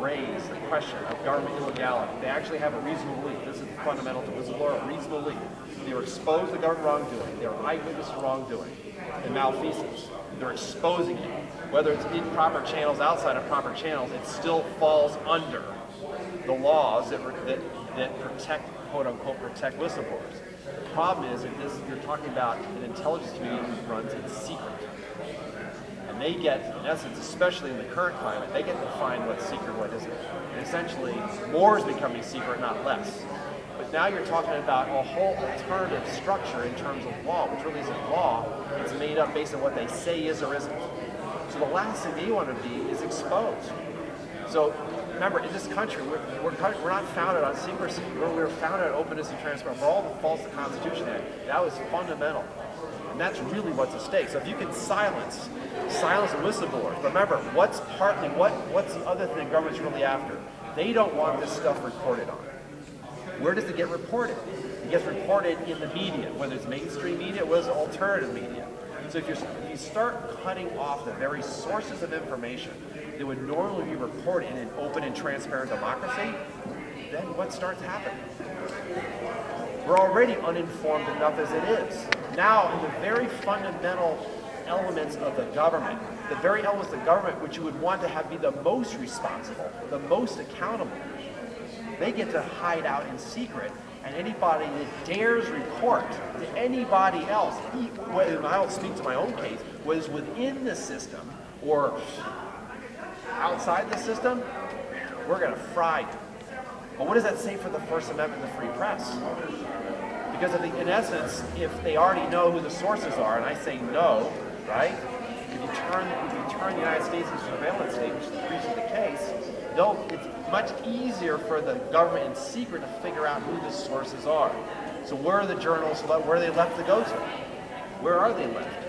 raise the question of government illegality. They actually have a reasonable belief. This is fundamental to whistleblower, a reasonable belief. They were exposed to government wrongdoing. They were eyewitness to wrongdoing and malfeasance. They're exposing it. Whether it's in proper channels, outside of proper channels, it still falls under the laws that protect, quote unquote, protect whistleblowers. The problem is that you're talking about an intelligence community who runs in secret. And they get, in essence, especially in the current climate, they get to define what's secret and what isn't. And essentially, more is becoming secret, not less. But now you're talking about a whole alternative structure in terms of law, which really isn't law. It's made up based on what they say is or isn't. So the last thing they want to be is exposed. So remember, in this country, we're not founded on secrecy. We're founded on openness and transparency. For all the faults of the Constitution had, that was fundamental. And that's really what's at stake. So if you can silence the whistleblowers, but remember, what's the other thing government's really after? They don't want this stuff reported on. Where does it get reported? It gets reported in the media, whether it's mainstream media, whether it's alternative media. So if you start cutting off the very sources of information that would normally be reported in an open and transparent democracy, then what starts happening? We're already uninformed enough as it is. Now, in the very fundamental elements of the government, the very elements of the government which you would want to have be the most responsible, the most accountable, they get to hide out in secret, and anybody that dares report to anybody else, and I don't speak to my own case, was within the system or outside the system, we're going to fry you. But what does that say for the First Amendment and the free press? Because in essence, if they already know who the sources are, and I say no, right? If you turn the United States into a surveillance state, which is usually the case, it's much easier for the government in secret to figure out who the sources are. So where are the journals? Where are they left to go to? Where are they left?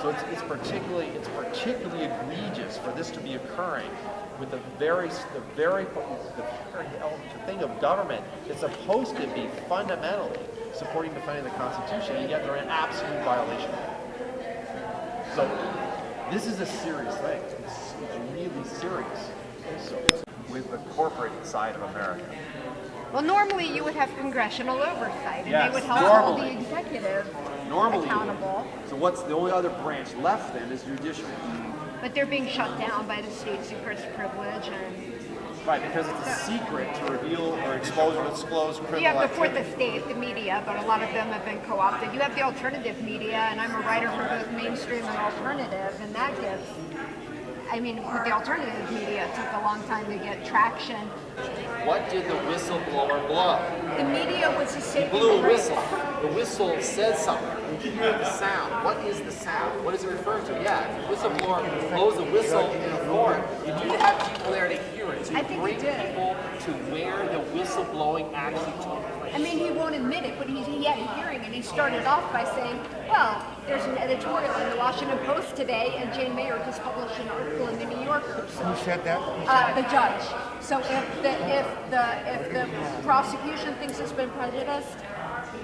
So it's particularly egregious for this to be occurring with the thing of government that's supposed to be fundamentally supporting and defending the Constitution, and yet they're in absolute violation of it. So this is a serious thing. It's really serious. So with the corporate side of America. Well, normally you would have congressional oversight, and yes, they would help hold the executive accountable. So what's the only other branch left then is judicial. But they're being shut down by the state secrets privilege and. Right, because it's a secret to reveal or expose or disclose criminal You have the activity. fourth estate, the media, but a lot of them have been co-opted. You have the alternative media, and I'm a writer for both mainstream and alternative, and that gives. I mean, with the alternative media, it took a long time to get traction. What did the whistleblower blow? The media was a He saving blew a grace. whistle. The whistle says something. You hear the sound. What is the sound? What is it referring to? Yeah, if the whistleblower blows a whistle in a forum, you need to have people there to hear it. So I you think bring he did. people to where the whistleblowing actually took place. I mean, he won't admit it, but he had a hearing, and he started off by saying, well, there's an editorial in the Washington Post today, and Jane Mayer just published an article in the New Yorker. Who said that? The judge. So if the prosecution thinks it's been prejudiced,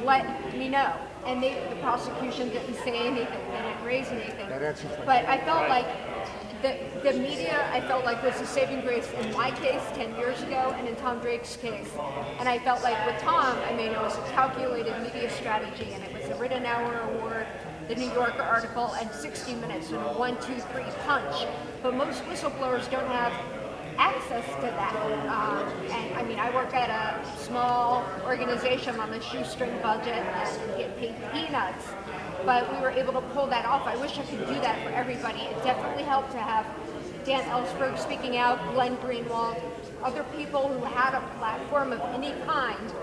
let me know. And the prosecution didn't say anything, they didn't raise anything. But I felt like the media, I felt like was a saving grace in my case 10 years ago and in Tom Drake's case. And I felt like with Tom, I mean, it was a calculated media strategy, and it was a written hour award, the New Yorker article, and 60 minutes and a 1, 2, 3 punch. But most whistleblowers don't have access to that. And I mean, I work at a small organization on a shoestring budget and get paid peanuts. But we were able to pull that off. I wish I could do that for everybody. It definitely helped to have Dan Ellsberg speaking out, Glenn Greenwald, other people who had a platform of any kind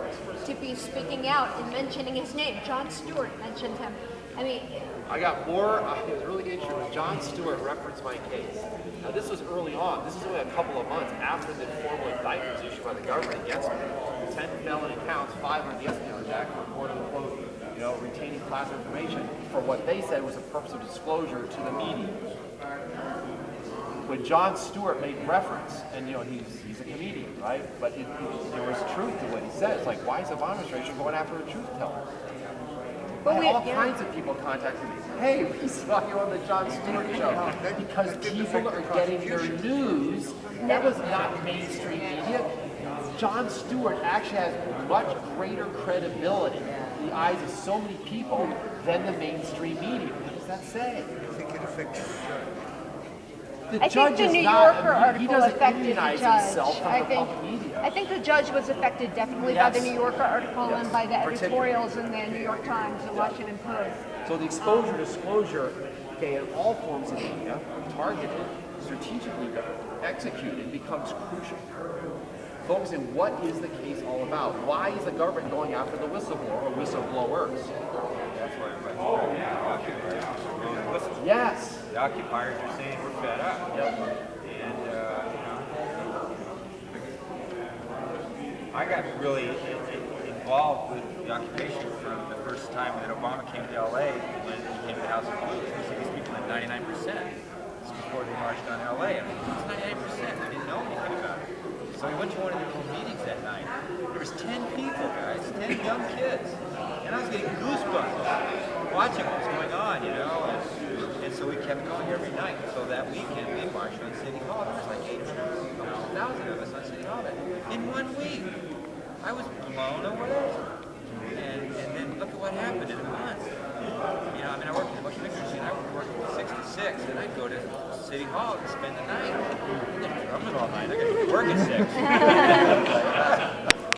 to be speaking out and mentioning his name. Jon Stewart mentioned him. I mean, I got more, it was really interesting when Jon Stewart referenced my case. Now this was early on, this is only a couple of months after the formal indictment was issued by the government against me. 10 felony counts, 5 under the Ellsberg Act for quote unquote, retaining class information for what they said was a purpose of disclosure to the media. When Jon Stewart made reference, and he's a comedian, right? But there was truth to what he says. Like, why is the Obama administration going after a truth teller? But I had all yeah. kinds of people contacting me. Hey, we saw you on the Jon Stewart show. Because people are getting their news. That was not mainstream media. Jon Stewart actually has much greater credibility in the eyes of so many people than the mainstream media. What does that say? I think it affected the judge. The I judge think the is New not, Yorker he article doesn't affected the immunize judge. himself from I the think, public media. I think the judge was affected definitely by the Yes. New Yorker article Yes. and by the Particularly. editorials in the New York Times and Washington Post. So the exposure disclosure, okay, in all forms of media, targeted, strategically executed, becomes crucial. Focusing what is the case all about? Why is the government going after the whistleblower or whistleblowers? That's why everybody's the occupiers. Listen, Yes. the occupiers are saying we're fed up. Yep. And, I got really involved with the occupation from the first time that Obama came to LA when he came to the House of Blues. He said these people had 99%. This is before they marched on LA. I mean, it's 99%. I didn't know anything about it. So we went to one of the meetings that night. There was 10 people, guys, 10 young kids. And I was getting goosebumps watching what was going on, you know. And so we kept going every night. So that weekend we marched on City Hall. There was like 8,000 of us on City Hall in 1 week. I was blown away. And then look at what happened in a month. You know, I mean, I worked in the picture machine. I would work from 6 to 6, and I'd go to City Hall to spend the night. And they're drumming all night. They're going to work at 6.